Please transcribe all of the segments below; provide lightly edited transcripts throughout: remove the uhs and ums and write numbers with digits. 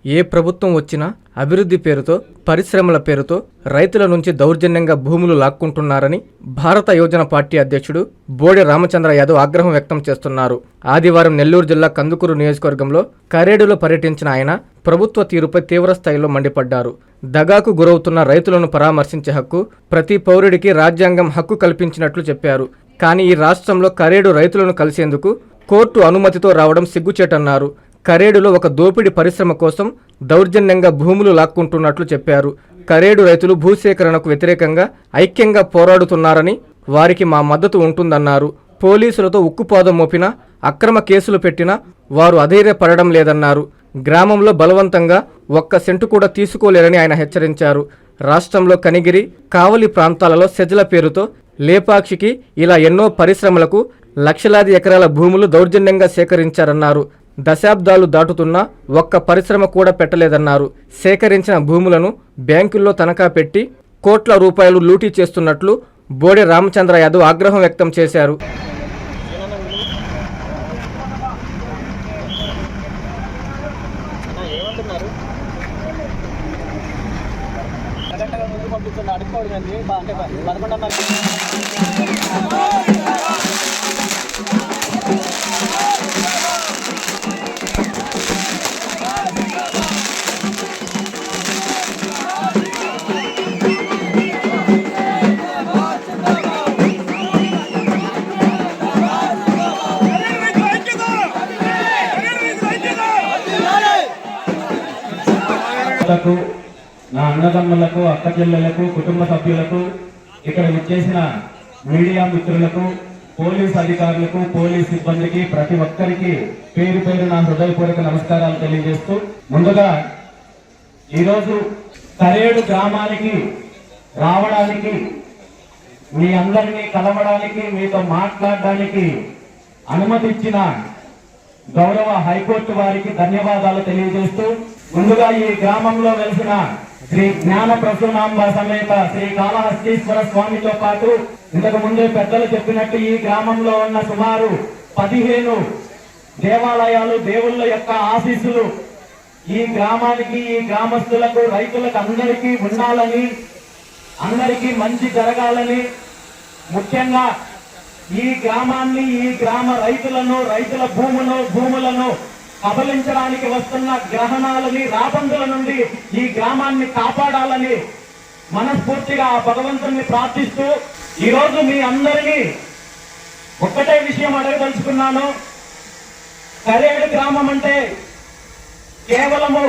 ఏ ప్రభుత్వం వచ్చినా అభివృద్ధి పేరుతో, పరిశ్రమల పేరుతో రైతుల నుంచి దౌర్జన్యంగా భూములు లాక్కుంటున్నారని భారత యువజన పార్టీ అధ్యక్షుడు బోడె రామచంద్ర యాదవ్ ఆగ్రహం వ్యక్తం చేస్తున్నారు. ఆదివారం నెల్లూరు జిల్లా కందుకూరు నియోజకవర్గంలో కరేడులో పర్యటించిన ఆయన ప్రభుత్వ తీరుపై తీవ్రస్థాయిలో మండిపడ్డారు. దగాకు గురవుతున్న రైతులను పరామర్శించే హక్కు ప్రతి పౌరుడికి రాజ్యాంగం హక్కు కల్పించినట్లు చెప్పారు. కానీ ఈ రాష్ట్రంలో కరేడు రైతులను కలిసేందుకు కోర్టు అనుమతితో రావడం సిగ్గుచేటన్నారు. కరేడులో ఒక దోపిడీ పరిశ్రమ కోసం దౌర్జన్యంగా భూములు లాక్కుంటున్నట్లు చెప్పారు. కరేడు రైతులు భూసేకరణకు వ్యతిరేకంగా ఐక్యంగా పోరాడుతున్నారని, వారికి మా మద్దతు ఉంటుందన్నారు. పోలీసులతో ఉక్కుపాదం మోపినా, అక్రమ కేసులు పెట్టినా వారు అధైర్యపడడం లేదన్నారు. గ్రామంలో బలవంతంగా ఒక్క సెంటు కూడా తీసుకోలేరని ఆయన హెచ్చరించారు. రాష్ట్రంలో కనిగిరి, కావలి ప్రాంతాలలో సెజల పేరుతో లేపాక్షికి ఇలా ఎన్నో పరిశ్రమలకు లక్షలాది ఎకరాల భూములు దౌర్జన్యంగా సేకరించారన్నారు. దశాబ్దాలు దాటుతున్నా ఒక్క పరిశ్రమ కూడా పెట్టలేదన్నారు. సేకరించిన భూములను బ్యాంకుల్లో తనఖా పెట్టి కోట్ల రూపాయలు లూటీ చేస్తున్నట్లు బోడె రామచంద్ర యాదవ్ ఆగ్రహం వ్యక్తం చేశారు. నా అన్నదమ్ములకు, అక్క చెల్లెలకు, కుటుంబ సభ్యులకు, ఇక్కడ విచ్చేసిన మీడియా మిత్రులకు, పోలీస్ అధికారులకు, పోలీస్ సిబ్బందికి, ప్రతి ఒక్కరికి పేరు పేరు నా హృదయపూర్వక నమస్కారాలు తెలియజేస్తూ, ముందుగా ఈరోజు కరేడు గ్రామానికి రావడానికి, మీ అందరినీ కలవడానికి, మీతో మాట్లాడడానికి అనుమతి ఇచ్చిన గౌరవ హైకోర్టు వారికి ధన్యవాదాలు తెలియజేస్తూ, ముందుగా ఈ గ్రామంలో వెలిసిన శ్రీ జ్ఞాన ప్రసూనాంబ సమేత శ్రీ కాళహస్తీశ్వర స్వామితో పాటు ఇంతకు ముందే పెద్దలు చెప్పినట్టు ఈ గ్రామంలో ఉన్న సుమారు 15 దేవాలయాలు, దేవుళ్ళ యొక్క ఆశీస్సులు ఈ గ్రామానికి, ఈ గ్రామస్తులకు, రైతులకు అందరికీ ఉండాలని, అందరికీ మంచి జరగాలని, ముఖ్యంగా ఈ గ్రామాన్ని, ఈ గ్రామ రైతులను, రైతుల భూములను కబలించడానికి వస్తున్న గ్రహణాలని, రాబందుల నుండి ఈ గ్రామాన్ని కాపాడాలని మనస్ఫూర్తిగా ఆ భగవంతుని ప్రార్థిస్తూ, ఈరోజు మీ అందరినీ ఒక్కటే విషయం అడగదలుచుకున్నాను. కరేడు గ్రామం అంటే కేవలము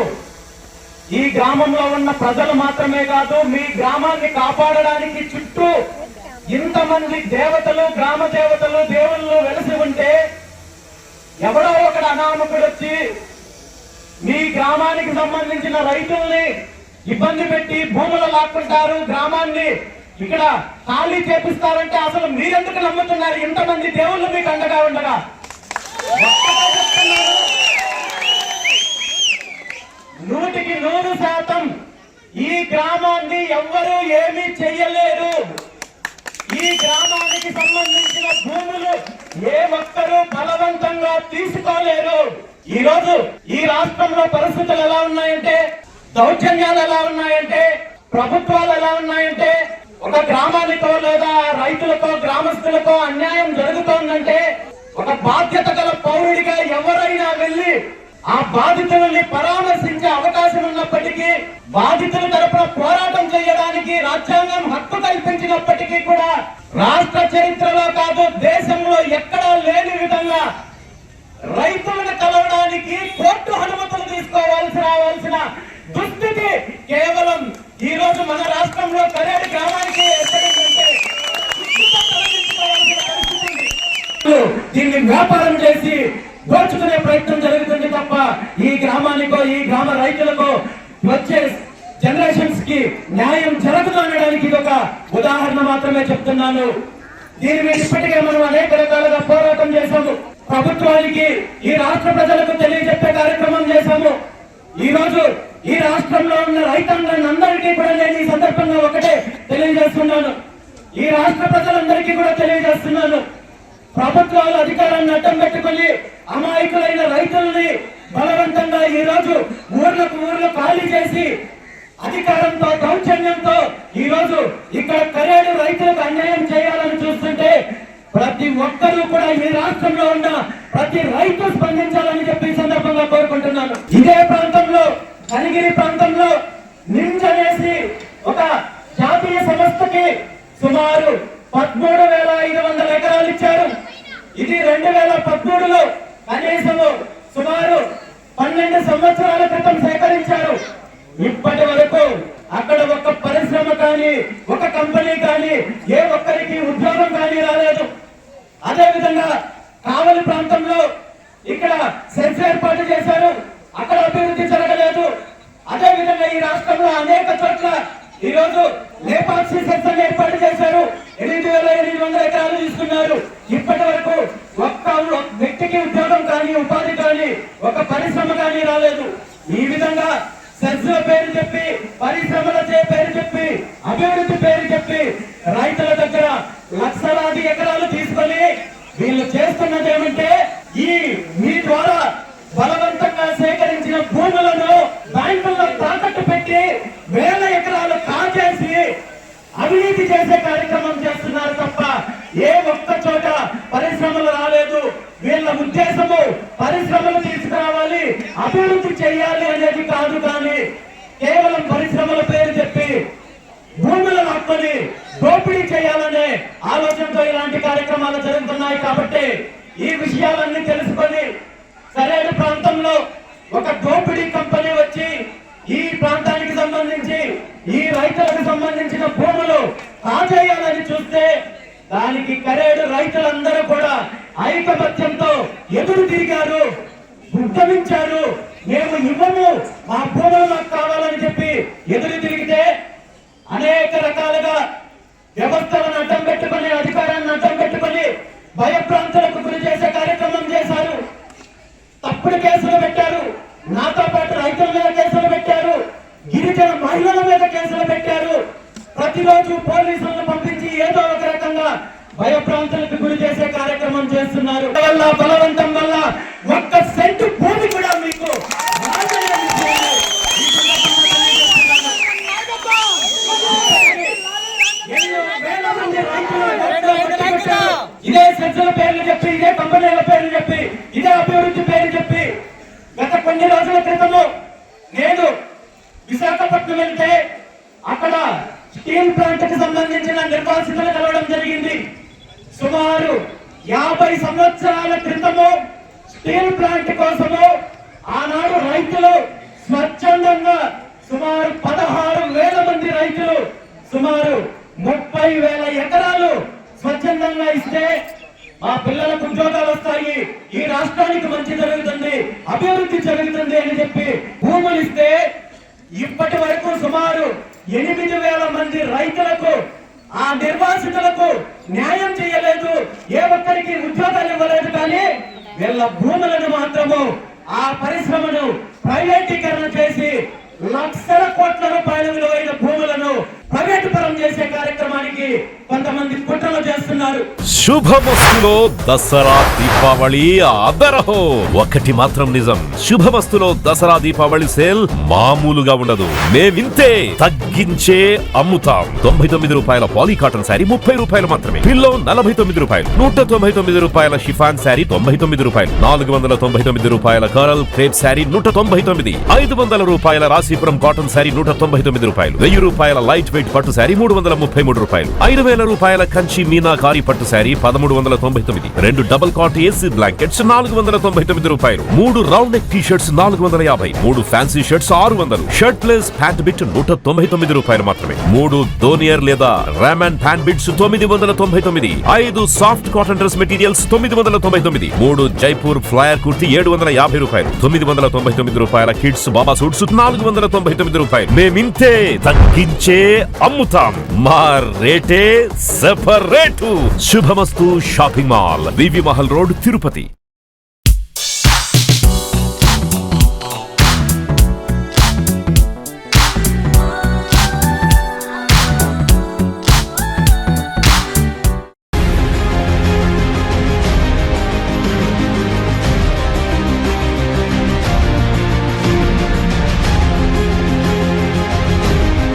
ఈ గ్రామంలో ఉన్న ప్రజలు మాత్రమే కాదు, మీ గ్రామాన్ని కాపాడడానికి చుట్టూ ఇంతమంది దేవతలు, గ్రామ దేవతలు, దేవుళ్ళు వెలసి ఉంటే ఎవడో ఒకడు అనామకుడు వచ్చి మీ గ్రామానికి సంబంధించిన రైతుల్ని ఇబ్బంది పెట్టి భూములు లాక్కుంటారు, గ్రామాన్ని ఇక్కడ ఖాళీ చేపిస్తారంటే అసలు మీరెందుకు నమ్ముతున్నారు? ఇంతమంది దేవుళ్ళు మీకు అండగా ఉండగా 100% ఈ గ్రామాన్ని ఎవ్వరూ ఏమీ చెయ్యలేరు. ఈ గ్రామానికి సంబంధించిన భూములు ఏ ఒక్కరూ బలవంతంగా తీసుకోలేరు. ఈ రోజు ఈ రాష్ట్రంలో పరిస్థితులు ఎలా ఉన్నాయంటే, దౌర్జన్యాలు ఎలా ఉన్నాయంటే, ప్రభుత్వాలు ఎలా ఉన్నాయంటే, ఒక గ్రామానికో లేదా రైతులకో, గ్రామస్తులకో అన్యాయం జరుగుతోందంటే ఒక బాధ్యత గల పౌరుడిగా ఎవరైనా వెళ్లి ఆ బాధితుల్ని పరామర్శించే అవకాశం ఉన్నప్పటికీ, బాధితుల తరపున పోరాటం చేయడానికి రాజ్యాంగం హక్కు కల్పించినప్పటికీ కూడా రాష్ట్ర చరిత్రలో కాదు, దేశంలో ఎక్కడా లేని విధంగా రైతులను కలవడానికి కోర్టు అనుమతులు రావాల్సిన దుస్థితి కేవలం ఈ రోజు మన రాష్ట్రంలో కరేడు గ్రామానికి ఏర్పడిందంటే దీన్ని వ్యాపారం చేసి దోచుకునే ప్రయత్నం జరుగుతుంది తప్ప ఈ గ్రామానికో, ఈ గ్రామ రైతులకో, వచ్చే జనరేషన్స్ కి న్యాయం జరగదు అనడానికి ఇది ఒక ఉదాహరణ మాత్రమే చెప్తున్నాను. దీని మీద ఇప్పటికే మనం అనేక రకాలుగా పోరాటం చేశాము. ప్రభుత్వానికి, ఈ రాష్ట్ర ప్రజలకు తెలియజెప్పే కార్యక్రమం చేశాము. ఈ రోజు ఈ రాష్ట్రంలో ఉన్న రైతాంగాన్ని అందరికీ కూడా నేను ఈ సందర్భంగా ఒకటే తెలియజేస్తున్నాను. ఈ రాష్ట్ర ప్రజలందరికీ కూడా తెలియజేస్తున్నాను. ప్రభుత్వాలు అధికారాన్ని అడ్డం పెట్టుకుని అమాయకులైన రైతుల్ని బలవంతంగా ఈ రోజు ఊర్లు ఖాళీ చేసి అధికారంతో దౌర్జన్యంతో ఈ రోజు ఇక్కడ కరేడు రైతులకు అన్యాయం చేయాలని చూస్తుంటే ప్రతి ఒక్కరూ కూడా ఈ రాష్ట్రంలో ఉన్న ప్రతి రైతు స్పందించాలని చెప్పి ఈ సందర్భంగా కోరుకుంటున్నాను. ఇదే ప్రాంతంలో కనిగిరి ప్రాంతంలో నిమ్స్ అనేసి ఒక జాతీయ సంస్థకి సుమారు 13,500 ఎకరాలు ఇచ్చారు. ఇది 2013లో కనీసము సుమారు 12 సంవత్సరాల క్రితం సేకరించారు. ఇప్పటి వరకు అక్కడ ఒక పరిశ్రమ కానీ ఒక కంపెనీ కానీ ఏ ఒక్కరికి ఉద్యోగం కానీ రాలేదు. అదే విధంగా కావలి ప్రాంతంలో ఇక్కడ సెన్స్ ఏర్పాటు చేశారు, అక్కడ అభివృద్ధి జరగలేదు. అదే విధంగా ఈ రాష్ట్రంలో అనేక చోట్ల ఈ రోజు లేపాక్షి సెన్స్ ఏర్పాటు చేశారు, 8,800 ఎకరాలు తీసుకున్నారు. ఇప్పటి వరకు ఒక్క వ్యక్తికి ఉద్యోగం కానీ ఉపాధి కానీ ఒక పరిశ్రమ కానీ రాలేదు. ఈ విధంగా సెన్స్ పేరు చెప్పి పరిశ్రమల పేరు చెప్పి అభివృద్ధి పేరు చెప్పి రైతుల దగ్గర లక్షలాది ఎకరాలు తీసుకొని వీళ్ళు చేస్తున్నది ఏమంటే మీ ద్వారా బలవంతంగా సేకరించిన భూములను బ్యాంకుల్లో తాకట్టు పెట్టి వేల ఎకరాలు కాజేసి అవినీతి చేసే కార్యక్రమం చేస్తున్నారు తప్ప ఏ ఒక్క చోట పరిశ్రమలు రాలేదు. వీళ్ళ ఉద్దేశము పరిశ్రమలు తీసుకురావాలి, అభివృద్ధి చేయాలి అనేది కాదు, కానీ కేవలం పరిశ్రమల పేరు చెప్పి భూములను హక్కుని దోపిడీ చేయాలనే ఆలోచనతో ఇలాంటి కార్యక్రమాలు జరుగుతున్నాయి. కాబట్టి ఈ విషయాలన్నీ తెలుసుకొని సరైన ప్రాంతంలో ఒక దోపిడీ కంపెనీ వచ్చి ఈ ప్రాంతానికి సంబంధించి ఈ రైతులకు సంబంధించిన భూములు కాజేయాలని చూస్తే దానికి కరేడు రైతులందరూ కూడా ఐకమత్యంతో ఎదురు తిరిగారు, ఉద్యమించారు. మేము ఇవ్వము, మా భూములు మాకు కావాలని చెప్పి ఎదురు తిరిగితే అనేక రకాలుగా వ్యవస్థలను అడ్డం పెట్టుకుని అధికారాన్ని అడ్డం పెట్టుకుని భయప్రాంతాలకు గురి చేసే కార్యక్రమం చేశారు. తప్పుడు కేసులు పెట్టారు, నాతో పాటు రైతుల మీద కేసులు పెట్టారు, గిరిజన మహిళల మీద కేసులు పెట్టారు. ప్రతిరోజు పోలీసులను పంపించి ఏదో ఒక రకంగా భయప్రాంతాలకు గురి చేసే కార్యక్రమం చేస్తున్నారు. బలవంతం వల్ల ఒక్క సెంటు భూమి కూడా మీకు ఇదే సెన్సుల పేర్లు చెప్పి ఇదే కంపెనీల పేర్లు చెప్పి ఇదే అభివృద్ధి పేరు చెప్పి గత కొన్ని రోజుల క్రితము నేను విశాఖపట్నం వెళ్తే అక్కడ స్టీల్ ప్లాంట్ కి సంబంధించిన నిర్వాసితులు కలవడం జరిగింది. సుమారు 50 సంవత్సరాల క్రితము స్టీల్ ప్లాంట్ కోసము ఆనాడు రైతులు స్వచ్ఛందంగా సుమారు 16,000 మంది రైతులు సుమారు 30,000 ఎకరాలు స్వచ్ఛందంగా ఇస్తే మా పిల్లలకు ఉద్యోగాలు వస్తాయి, ఈ రాష్ట్రానికి మంచి జరుగుతుంది, అభివృద్ధి జరుగుతుంది అని చెప్పి భూములు ఇస్తే ఇప్పటి వరకు సుమారు 8,000 మంది రైతులకు ఆ నిర్వాసితులకు న్యాయం చేయలేదు, ఏ ఒక్కరికి ఉద్యోగాలు ఇవ్వలేదు. కానీ వీళ్ళ భూములను మాత్రము ఆ పరిశ్రమను ప్రైవేటీకరణ చేసి లక్షల కోట్ల రూపాయల విలువైన భూములను ప్రైవేటు పరం చేసే కార్యక్రమానికి కొంతమంది కుట్రలు చేస్తున్నారు. శుభమస్తులో దసరా దీపావళి అదరహో. ఒకటి మాత్రం నిజం, శుభమస్తులో దసరా దీపావళి సేల్ మామూలుగా ఉండదు. మేమింతే తగ్గించే అమ్ముతాం. 99 రూపాయల పాలీ కాటన్ శారీ 30 రూపాయలు మాత్రమే. పిల్లో 49 రూపాయలు, 199 రూపాయల షిఫాన్ శారీ 99 రూపాయలు, 499 రూపాయల కరల్ క్రేప్ శారీ 199, 500 రూపాయల రాశీపురం కాటన్ శారీ 199 రూపాయలు, 1000 రూపాయల లైట్ వెయిట్ పట్టు శారీ 333 రూపాయలు, 5,000 రూపాయల కంచి మీనాకారి పట్టు sari 1399, 2 double cot AC blankets 499 రూపాయలు, 3 round neck T shirts 450, 3 fancy shirts 600, shirt plus pant bit 199 రూపాయలు మాత్రమే, 3 దోనియర్ లేదా Raymond pant bits 999, 5 soft cotton dress materials 999, 3 Jaipur ఫ్లయర్ కుర్తీ 750 రూపాయలు, 999 రూపాయల కిడ్స్ బాబా సూట్స్ 499 రూపాయలు. మేమింతే తగ్గించే అమ్ముతాం. మా రేటే సెపరేటు. శుభమస్తు షాపింగ్ మాల్, వివి మహల్ రోడ్, తిరుపతి.